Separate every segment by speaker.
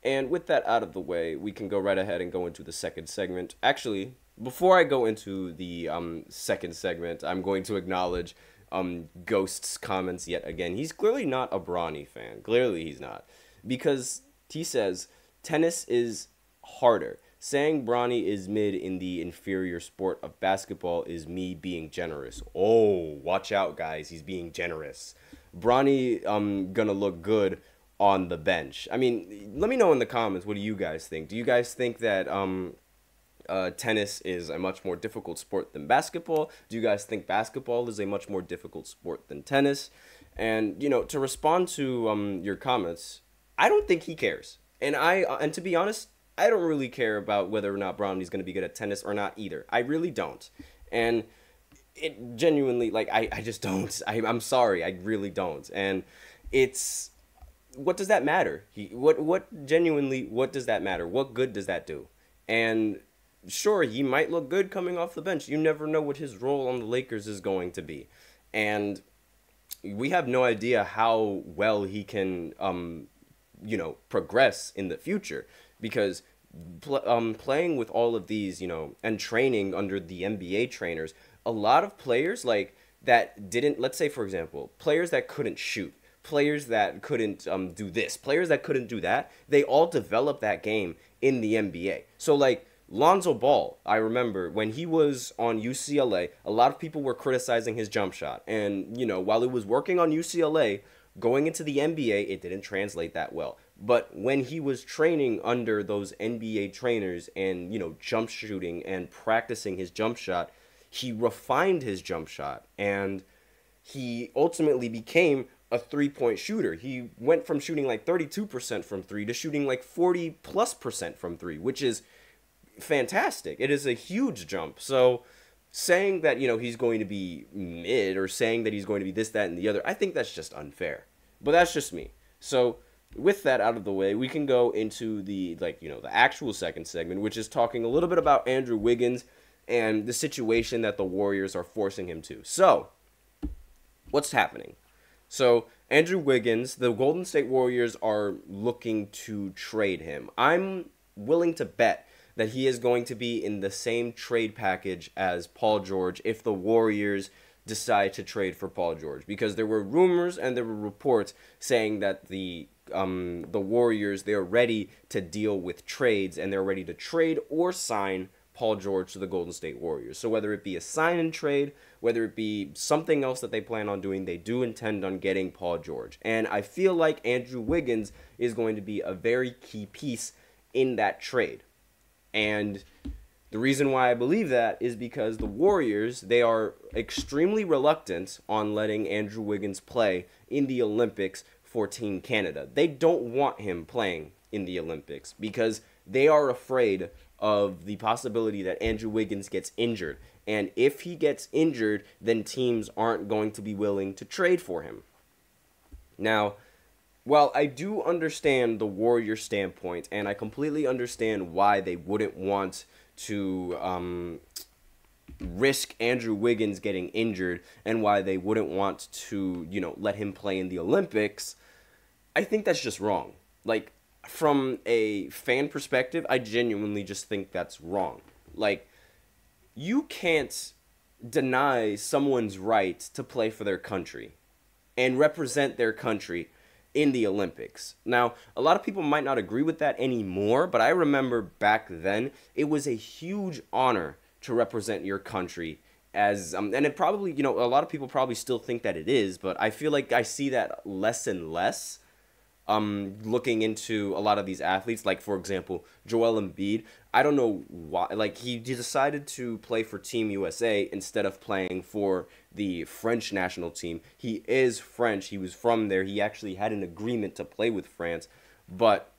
Speaker 1: And with that out of the way, we can go right ahead and go into the second segment. Actually, before I go into the second segment, I'm going to acknowledge Ghost's comments yet again. He's clearly not a Bronny fan. Clearly he's not. Because he says, tennis is harder. Saying Bronny is mid in the inferior sport of basketball is me being generous. Oh, watch out, guys. He's being generous. Bronny gonna look good on the bench. I mean, let me know in the comments, what do you guys think? Do you guys think that tennis is a much more difficult sport than basketball? Do you guys think basketball is a much more difficult sport than tennis? And, you know, to respond to your comments, I don't think he cares. And to be honest, I don't really care about whether or not Bronny's going to be good at tennis or not either. I really don't. And it genuinely, like, I just don't. I'm sorry, I really don't. And it's, what does that matter? What genuinely, what does that matter? What good does that do? And sure, he might look good coming off the bench. You never know what his role on the Lakers is going to be. And we have no idea how well he can, you know, progress in the future. Because playing with all of these, you know, and training under the NBA trainers, a lot of players, like, that didn't, let's say, for example, players that couldn't shoot, players that couldn't do this, players that couldn't do that, they all developed that game in the NBA. So, like, Lonzo Ball, I remember when he was on UCLA, a lot of people were criticizing his jump shot. And, you know, while it was working on UCLA, going into the NBA, it didn't translate that well. But when he was training under those NBA trainers and, you know, jump shooting and practicing his jump shot, he refined his jump shot. And he ultimately became a three-point shooter. He went from shooting like 32% from three to shooting like 40+% from three, which is fantastic. It is a huge jump. So saying that, you know, he's going to be mid or saying that he's going to be this, that, and the other, I think that's just unfair. But that's just me. So with that out of the way, we can go into the, like, you know, the actual second segment, which is talking a little bit about Andrew Wiggins and the situation that the Warriors are forcing him to. So what's happening? So Andrew Wiggins, the Golden State Warriors are looking to trade him. I'm willing to bet that he is going to be in the same trade package as Paul George if the Warriors decide to trade for Paul George. Because there were rumors and there were reports saying that the Warriors, they're ready to deal with trades and they're ready to trade or sign Paul George to the Golden State Warriors. So whether it be a sign and trade, whether it be something else that they plan on doing, they do intend on getting Paul George. And I feel like Andrew Wiggins is going to be a very key piece in that trade. And the reason why I believe that is because the Warriors, they are extremely reluctant on letting Andrew Wiggins play in the Olympics for Team Canada. They don't want him playing in the Olympics because they are afraid of the possibility that Andrew Wiggins gets injured. And if he gets injured, then teams aren't going to be willing to trade for him. Now, while I do understand the Warriors' standpoint, and I completely understand why they wouldn't want to risk Andrew Wiggins getting injured and why they wouldn't want to, you know, let him play in the Olympics, I think that's just wrong. Like, from a fan perspective, I genuinely just think that's wrong. Like, you can't deny someone's right to play for their country and represent their country in the Olympics. Now, a lot of people might not agree with that anymore, but I remember back then, it was a huge honor to represent your country as, and it probably, you know, a lot of people probably still think that it is, but I feel like I see that less and less. Looking into a lot of these athletes, like, for example, Joel Embiid, I don't know why, like, he decided to play for Team USA instead of playing for the French national team. He is French, he was from there, he actually had an agreement to play with France, but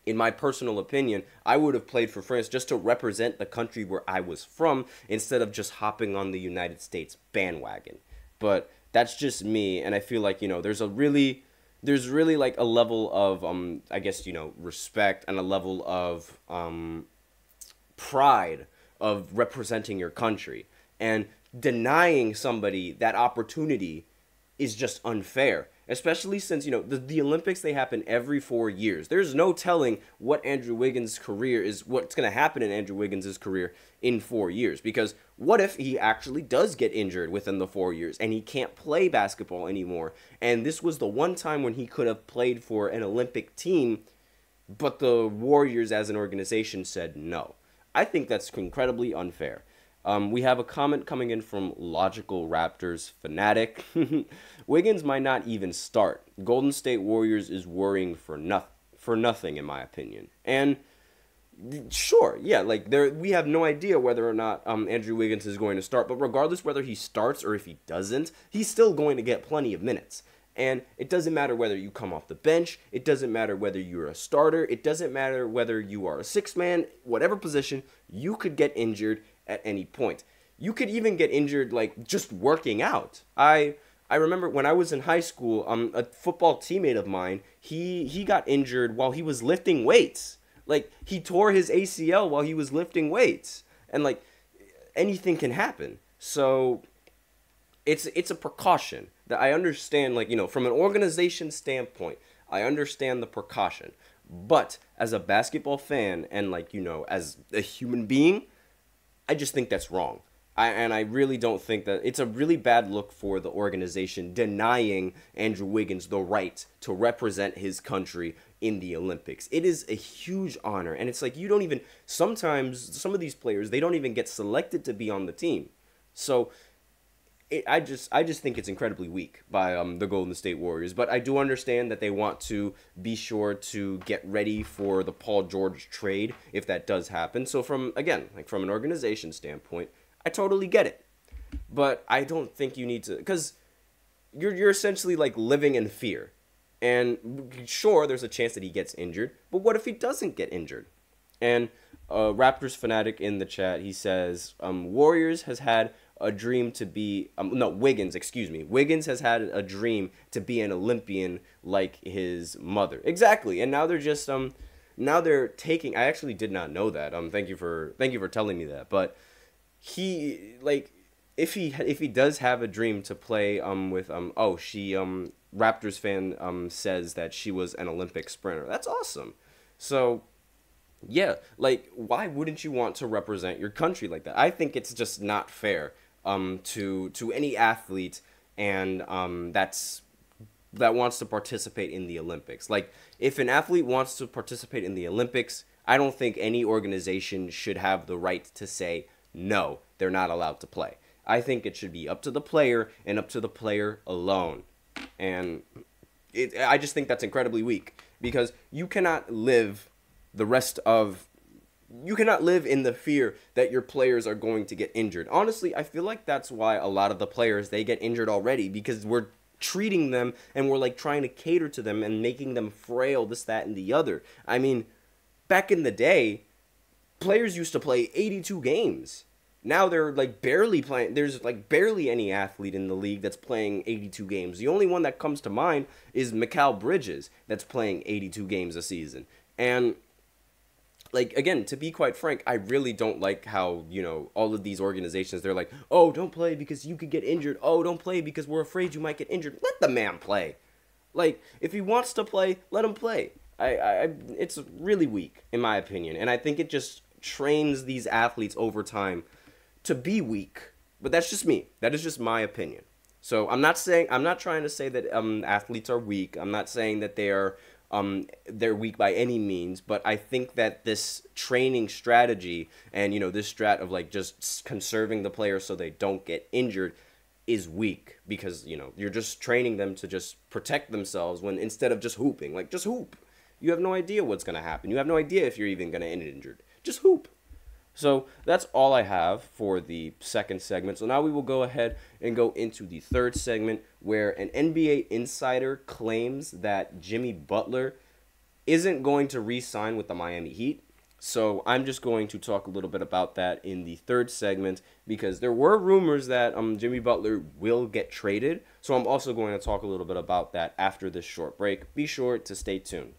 Speaker 1: in my personal opinion, I would have played for France just to represent the country where I was from instead of just hopping on the United States bandwagon. But that's just me, and I feel like, you know, there's really like a level of I guess, you know, respect and a level of pride of representing your country, and denying somebody that opportunity is just unfair. especially since, the Olympics, they happen every 4 years. There's no telling what Andrew Wiggins' career is, what's going to happen in Andrew Wiggins' career in 4 years. Because what if he actually does get injured within the 4 years and he can't play basketball anymore? And this was the one time when he could have played for an Olympic team, but the Warriors as an organization said no. I think that's incredibly unfair. We have a comment coming in from Logical Raptors Fanatic. Wiggins might not even start. Golden State Warriors is worrying for nothing, in my opinion. And sure, yeah, we have no idea whether or not Andrew Wiggins is going to start. But regardless whether he starts or if he doesn't, he's still going to get plenty of minutes. And it doesn't matter whether you come off the bench. It doesn't matter whether you're a starter. It doesn't matter whether you are a six-man, whatever position, you could get injured at any point. You could even get injured just working out. I remember when I was in high school, a football teammate of mine, he got injured while he was lifting weights. He tore his ACL while he was lifting weights. And anything can happen. So it's a precaution that I understand, from an organization standpoint, I understand the precaution. But as a basketball fan and as a human being, I just think that's wrong. I really don't think that it's a really bad look for the organization denying Andrew Wiggins the right to represent his country in the Olympics. It is a huge honor, and it's you don't even, sometimes some of these players, they don't even get selected to be on the team. So I just think it's incredibly weak by the Golden State Warriors, but I do understand that they want to be sure to get ready for the Paul George trade if that does happen. So from an organization standpoint, I totally get it. But I don't think you need to, because you're essentially living in fear. And sure, there's a chance that he gets injured, but what if he doesn't get injured? And Raptors Fanatic in the chat, he says, Warriors has had a dream to be Wiggins has had a dream to be an Olympian like his mother. Exactly. And now they're just now they're taking, I actually did not know that. Thank you for telling me that. But he if he does have a dream to play with Raptors fan says that she was an Olympic sprinter. That's awesome. So yeah, why wouldn't you want to represent your country like that? I think it's just not fair to any athlete and that wants to participate in the Olympics. If an athlete wants to participate in the Olympics, I don't think any organization should have the right to say no, they're not allowed to play. I think it should be up to the player and up to the player alone. And I just think that's incredibly weak, because you cannot live in the fear that your players are going to get injured. Honestly, I feel like that's why a lot of the players, they get injured already, because we're treating them and we're trying to cater to them and making them frail, this, that, and the other. I mean, back in the day, players used to play 82 games. Now they're barely playing. There's barely any athlete in the league that's playing 82 games. The only one that comes to mind is Mikal Bridges, that's playing 82 games a season. And again, to be quite frank, I really don't like how, all of these organizations, they're oh, don't play because you could get injured. Oh, don't play because we're afraid you might get injured. Let the man play. If he wants to play, let him play. It's really weak, in my opinion. And I think it just trains these athletes over time to be weak. But that's just me. That is just my opinion. So I'm not trying to say that athletes are weak. I'm not saying that they're weak by any means, but I think that this training strategy and, this strat of just conserving the players so they don't get injured is weak, because, you're just training them to just protect themselves when instead of just hooping, just hoop. You have no idea what's going to happen. You have no idea if you're even going to end injured. Just hoop. So that's all I have for the second segment. So now we will go ahead and go into the third segment, where an NBA insider claims that Jimmy Butler isn't going to re-sign with the Miami Heat. So I'm just going to talk a little bit about that in the third segment, because there were rumors that Jimmy Butler will get traded. So I'm also going to talk a little bit about that after this short break. Be sure to stay tuned.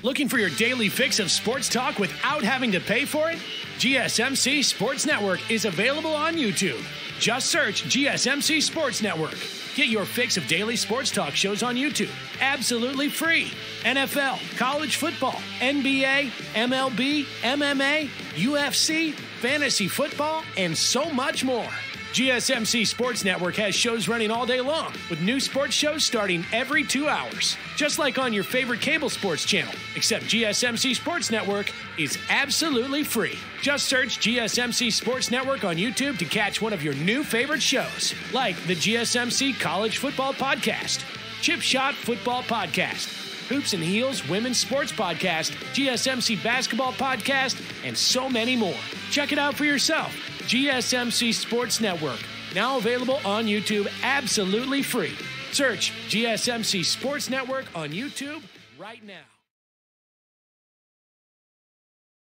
Speaker 2: Looking for your daily fix of sports talk without having to pay for it? GSMC Sports Network is available on YouTube. Just search GSMC Sports Network. Get your fix of daily sports talk shows on YouTube, absolutely free. NFL, college football, NBA, MLB, MMA, UFC, fantasy football, and so much more. GSMC Sports Network has shows running all day long, with new sports shows starting every 2 hours. Just like on your favorite cable sports channel, except GSMC Sports Network is absolutely free. Just search GSMC Sports Network on YouTube to catch one of your new favorite shows, like the GSMC College Football Podcast, Chip Shot Football Podcast, Hoops and Heels Women's Sports Podcast, GSMC Basketball Podcast, and so many more. Check it out for yourself. GSMC Sports Network, now available on YouTube absolutely free. Search GSMC Sports Network on YouTube right now.